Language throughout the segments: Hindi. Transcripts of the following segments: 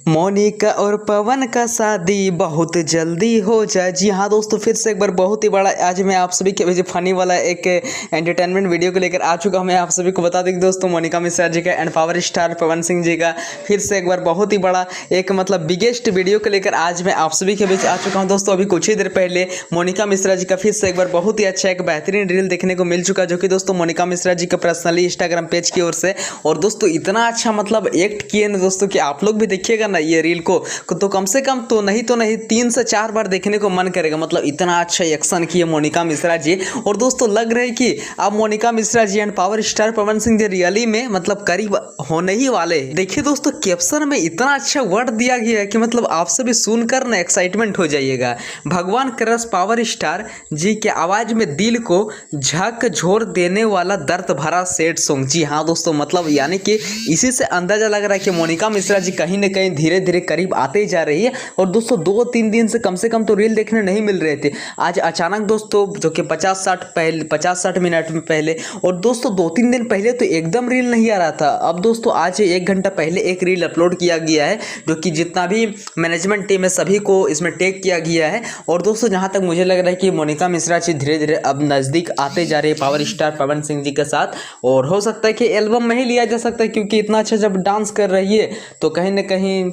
मोनिका और पवन का शादी बहुत जल्दी हो जाए। जी हाँ दोस्तों, फिर से एक बार बहुत ही बड़ा आज मैं आप सभी के बीच फनी वाला एक एंटरटेनमेंट वीडियो को लेकर आ चुका हूँ। मैं आप सभी को बता दें कि दोस्तों मोनिका मिश्रा जी का and power star Pawan Singh जी का फिर से एक बार बहुत ही बड़ा एक बिगेस्ट वीडियो को लेकर आज मैं आप सभी के बीच आ चुका हूँ। दोस्तों अभी कुछ ही देर पहले मोनिका मिश्रा जी का फिर से एक बार बहुत ही अच्छा एक बेहतरीन रील देखने को मिल चुका, जो कि दोस्तों मोनिका मिश्रा जी का पर्सनली इंस्टाग्राम पेज की ओर से। और दोस्तों इतना अच्छा एक्ट किए ना दोस्तों कि आप लोग भी देखिएगा ना ये रील को तो कम से कम तो नहीं 3 से 4 बार देखने को मन करेगा। इतना अच्छा एक्शन किए मोनिका मिश्रा जी। और दोस्तों लग रहा है कि अब Monika Mishra ji and power star Pawan Singh ji really में करीब होने ही वाले। देखिए दोस्तों कैप्शन में इतना अच्छा वर्ड दिया गया है कि आप सभी सुनकर ना एक्साइटमेंट हो जाइएगा। भगवान क्रश पावर स्टार जी के आवाज में दिल को झकझोर देने वाला दर्द भरा सैड सॉन्ग। जी हाँ दोस्तों यानी कि इसी से अंदाजा लग रहा है कि मोनिका मिश्रा जी कहीं ना कहीं धीरे धीरे करीब आते ही जा रही है। और दोस्तों 2-3 दिन से कम तो रील देखने नहीं मिल रहे थे। आज अचानक दोस्तों जो कि 50-60 मिनट में पहले, और दोस्तों 2-3 दिन पहले तो एकदम रील नहीं आ रहा था। अब दोस्तों आज 1 घंटा पहले एक रील अपलोड किया गया है, जो कि जितना भी मैनेजमेंट टीम है सभी को इसमें टैग किया गया है। और दोस्तों जहाँ तक मुझे लग रहा है कि मोनिका मिश्रा जी धीरे धीरे अब नज़दीक आते जा रहे हैं पावर स्टार पवन सिंह जी के साथ। और हो सकता है कि एल्बम में ही लिया जा सकता है, क्योंकि इतना अच्छा जब डांस कर रही है तो कहीं ना कहीं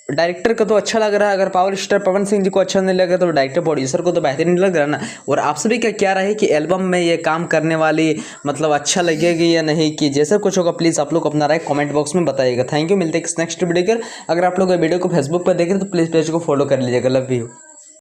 डायरेक्टर को तो अच्छा लग रहा है। अगर पावर स्टार पवन सिंह जी को अच्छा नहीं लग रहा तो डायरेक्टर प्रोड्यूसर को तो बेहतरीन लग रहा है ना। और आप सभी का क्या रहे कि एल्बम में ये काम करने वाली अच्छा लगेगी या नहीं, कि जैसा कुछ होगा प्लीज़ आप लोग अपना राय कमेंट बॉक्स में बताइएगा। थैंक यू, मिलते हैं नेक्स्ट वीडियो कर। अगर आप लोग वीडियो को फेसबुक पर देखें तो प्लीज़ पेज को फॉलो कर लीजिएगा। Love you.